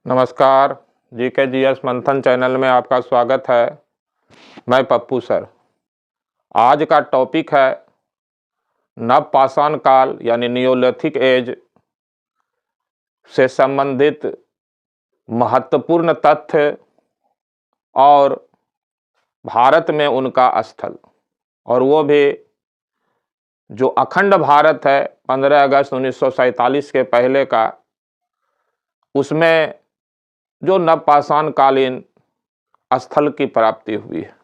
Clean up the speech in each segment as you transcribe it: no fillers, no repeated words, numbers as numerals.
नमस्कार। GK GS मंथन channel में आपका स्वागत है। मैं पप्पू सर। आज का टॉपिक है नवपाषाण काल यानी नियोलिथिक एज से संबंधित महत्वपूर्ण तथ्य और भारत में उनका स्थल, और वो भी जो अखंड भारत है 15 अगस्त 1947 के पहले का, उसमें जो नवपाषाण कालीन स्थल की प्राप्ति हुई है।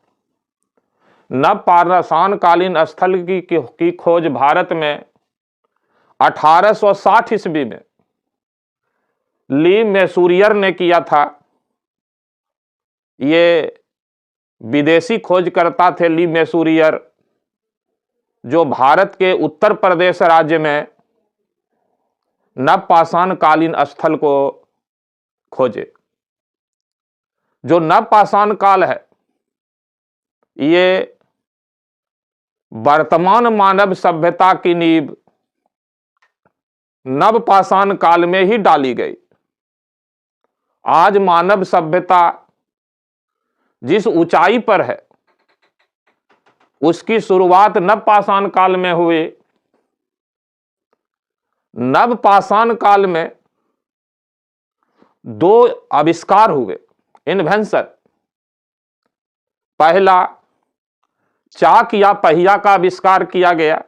नवपाषाण कालीन स्थल की खोज भारत में 1860 ईस्वी में ली मैसूरियर ने किया था। ये विदेशी खोजकर्ता थे ली मैसूरियर, जो भारत के उत्तर प्रदेश राज्य में नवपाषाण कालीन स्थल को खोजे। जो नवपाषाण काल है, ये वर्तमान मानव सभ्यता की नींव नवपाषाण काल में ही डाली गई। आज मानव सभ्यता जिस ऊंचाई पर है, उसकी शुरुआत नवपाषाण काल में हुई। नवपाषाण काल में दो आविष्कार हुए, इन्वेंशन। पहला, चाक या पहिया का आविष्कार किया गया।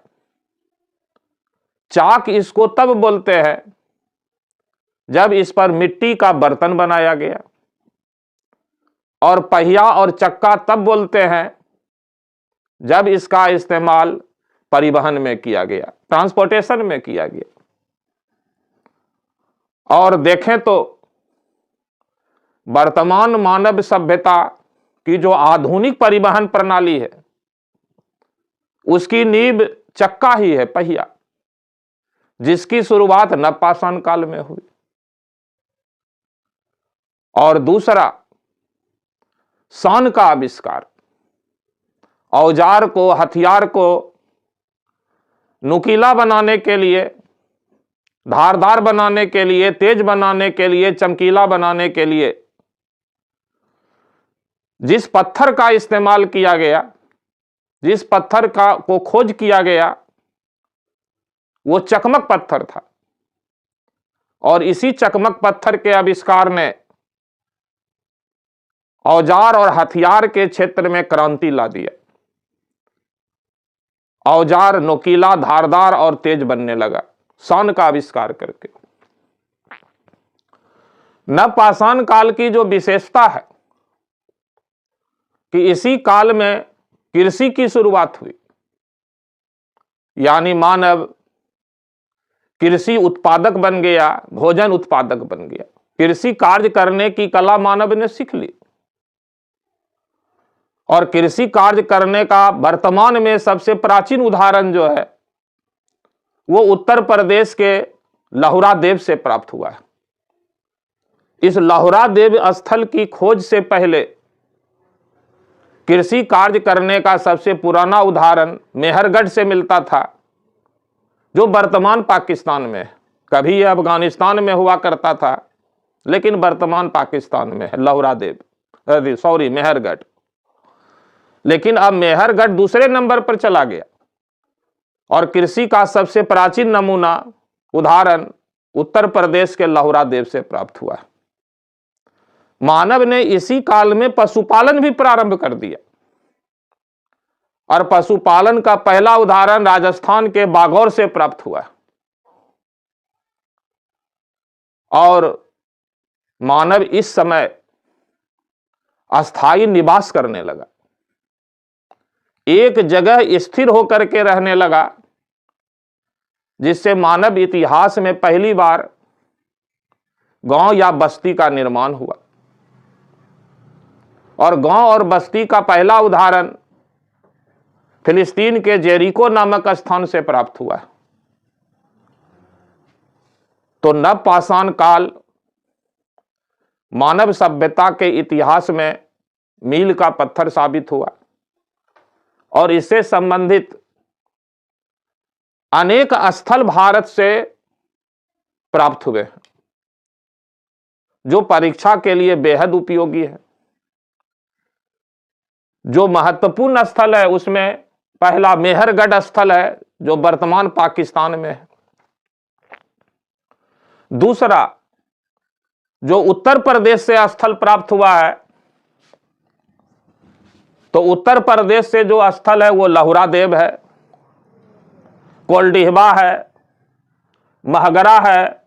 चाक इसको तब बोलते हैं जब इस पर मिट्टी का बर्तन बनाया गया, और पहिया और चक्का तब बोलते हैं जब इसका इस्तेमाल परिवहन में किया गया, ट्रांसपोर्टेशन में किया गया। और देखें तो वर्तमान मानव सभ्यता की जो आधुनिक परिवहन प्रणाली है, उसकी नींव चक्का ही है, पहिया, जिसकी शुरुआत नवपाषाण काल में हुई। और दूसरा, सान का आविष्कार। औजार को, हथियार को नुकीला बनाने के लिए, धारदार बनाने के लिए, तेज बनाने के लिए, चमकीला बनाने के लिए जिस पत्थर का इस्तेमाल किया गया, जिस पत्थर को खोज किया गया, वो चकमक पत्थर था। और इसी चकमक पत्थर के आविष्कार ने औजार और हथियार के क्षेत्र में क्रांति ला दिया। औजार नुकीला, धारदार और तेज बनने लगा सान का आविष्कार करके। नवपाषाण काल की जो विशेषता है कि इसी काल में कृषि की शुरुआत हुई, यानी मानव कृषि उत्पादक बन गया, भोजन उत्पादक बन गया। कृषि कार्य करने की कला मानव ने सीख ली, और कृषि कार्य करने का वर्तमान में सबसे प्राचीन उदाहरण जो है, वो उत्तर प्रदेश के लहुरा देव से प्राप्त हुआ है। इस लहुरा देव स्थल की खोज से पहले कृषि कार्य करने का सबसे पुराना उदाहरण मेहरगढ़ से मिलता था, जो वर्तमान पाकिस्तान में है। कभी यह अफगानिस्तान में हुआ करता था, लेकिन वर्तमान पाकिस्तान में है लहुरा देव, मेहरगढ़। लेकिन अब मेहरगढ़ दूसरे नंबर पर चला गया, और कृषि का सबसे प्राचीन नमूना उदाहरण उत्तर प्रदेश के लहुरा देव से प्राप्त हुआ है। मानव ने इसी काल में पशुपालन भी प्रारंभ कर दिया, और पशुपालन का पहला उदाहरण राजस्थान के बागौर से प्राप्त हुआ है। और मानव इस समय अस्थायी निवास करने लगा, एक जगह स्थिर होकर के रहने लगा, जिससे मानव इतिहास में पहली बार गांव या बस्ती का निर्माण हुआ। और गांव और बस्ती का पहला उदाहरण फिलिस्तीन के जेरिको नामक स्थान से प्राप्त हुआ। तो नवपाषाण काल मानव सभ्यता के इतिहास में मील का पत्थर साबित हुआ, और इससे संबंधित अनेक स्थल भारत से प्राप्त हुए, जो परीक्षा के लिए बेहद उपयोगी है। जो महत्वपूर्ण स्थल है उसमें पहला मेहरगढ़ स्थल है, जो वर्तमान पाकिस्तान में है। दूसरा, जो उत्तर प्रदेश से स्थल प्राप्त हुआ है, तो उत्तर प्रदेश से जो स्थल है वो लहुरा देव है, कोल्डिहबा है, महगरा है,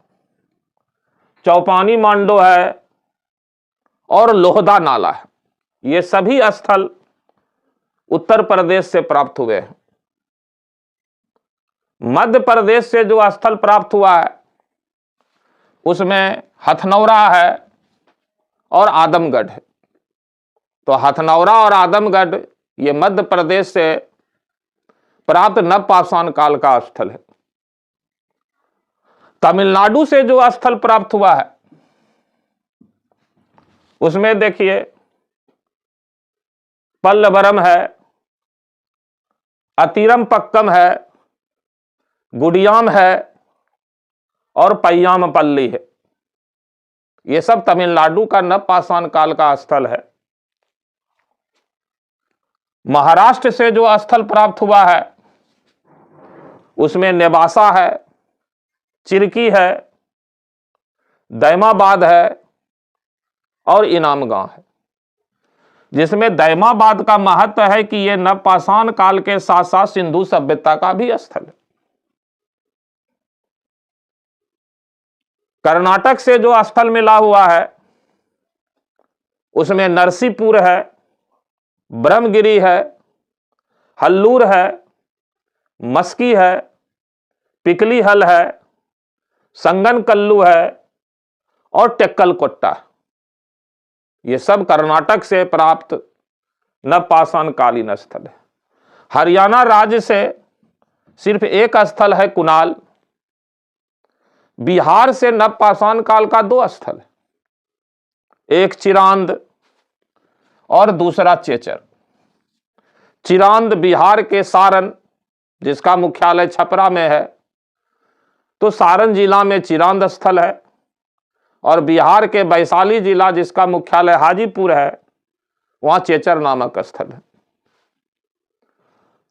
चौपानी मांडो है और लोहदा नाला है। ये सभी स्थल उत्तर प्रदेश से प्राप्त हुए हैं। मध्य प्रदेश से जो स्थल प्राप्त हुआ है उसमें हथनौरा है और आदमगढ़ है। तो हथनौरा और आदमगढ़ ये मध्य प्रदेश से प्राप्त नवपाषाण काल का स्थल है। तमिलनाडु से जो स्थल प्राप्त हुआ है उसमें देखिए पल्लवरम है, अतिरमपक्कम है, गुडियाम है और पय्यामपल्ली है। ये सब तमिलनाडु का नवपाषाण काल का स्थल है। महाराष्ट्र से जो स्थल प्राप्त हुआ है उसमें नेवासा है, चिरकी है, दैमाबाद है और इनाम गांव है, जिसमें दैमाबाद का महत्व है कि यह नवपाषाण काल के साथ साथ सिंधु सभ्यता का भी स्थल है। कर्नाटक से जो स्थल मिला हुआ है उसमें नरसीपुर है, ब्रह्मगिरी है, हल्लूर है, मस्की है, पिकलीहल है, संगनकल्लू है और टेक्कलकोट्टा। ये सब कर्नाटक से प्राप्त नवपाषाण कालीन स्थल है। हरियाणा राज्य से सिर्फ एक स्थल है कुनाल। बिहार से नवपाषाण काल का 2 स्थल है, एक चिरांद और दूसरा चेचर। चिरांद बिहार के सारण, जिसका मुख्यालय छपरा में है, तो सारण जिला में चिरांद स्थल है, और बिहार के वैशाली जिला जिसका मुख्यालय हाजीपुर है, वहां चेचर नामक स्थल है।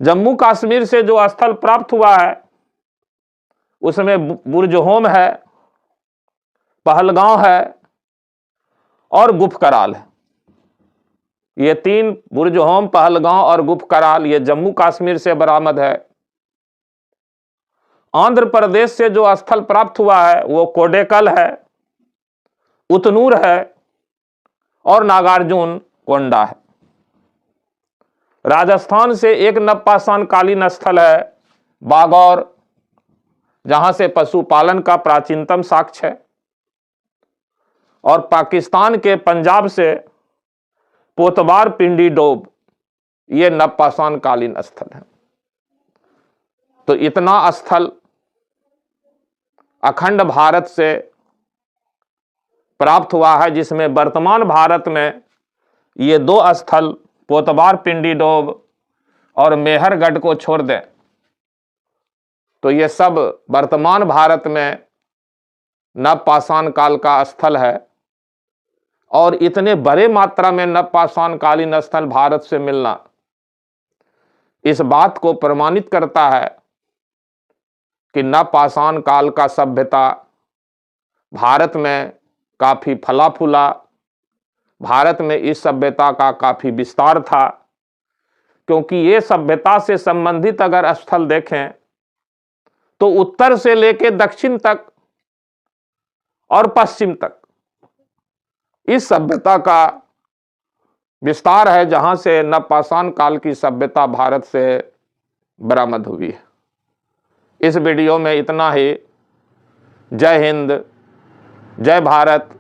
जम्मू कश्मीर से जो स्थल प्राप्त हुआ है उसमें बुर्जहोम है, पहलगांव है और गुफकराल है। ये 3 बुर्जहोम, पहलगांव और गुफकराल ये जम्मू कश्मीर से बरामद है। आंध्र प्रदेश से जो स्थल प्राप्त हुआ है वो कोडेकल है, उतनूर है और नागार्जुन कोंडा है। राजस्थान से एक नवपाषाण कालीन स्थल है बागौर, जहां से पशुपालन का प्राचीनतम साक्ष्य है। और पाकिस्तान के पंजाब से पोतवार पिंडी डोब ये नवपाषाण कालीन स्थल है। तो इतना स्थल अखंड भारत से प्राप्त हुआ है, जिसमें वर्तमान भारत में ये 2 स्थल पोतवार पिंडी डोब और मेहरगढ़ को छोड़ दें तो ये सब वर्तमान भारत में नवपाषाण काल का स्थल है। और इतने बड़े मात्रा में नवपाषाण कालीन स्थल भारत से मिलना इस बात को प्रमाणित करता है कि नवपाषाण काल का सभ्यता भारत में काफी फला फूला, भारत में इस सभ्यता का काफी विस्तार था। क्योंकि ये सभ्यता से संबंधित अगर स्थल देखें तो उत्तर से लेकर दक्षिण तक और पश्चिम तक इस सभ्यता का विस्तार है, जहां से नवपाषाण काल की सभ्यता भारत से बरामद हुई है। इस वीडियो में इतना ही। जय हिंद, जय भारत,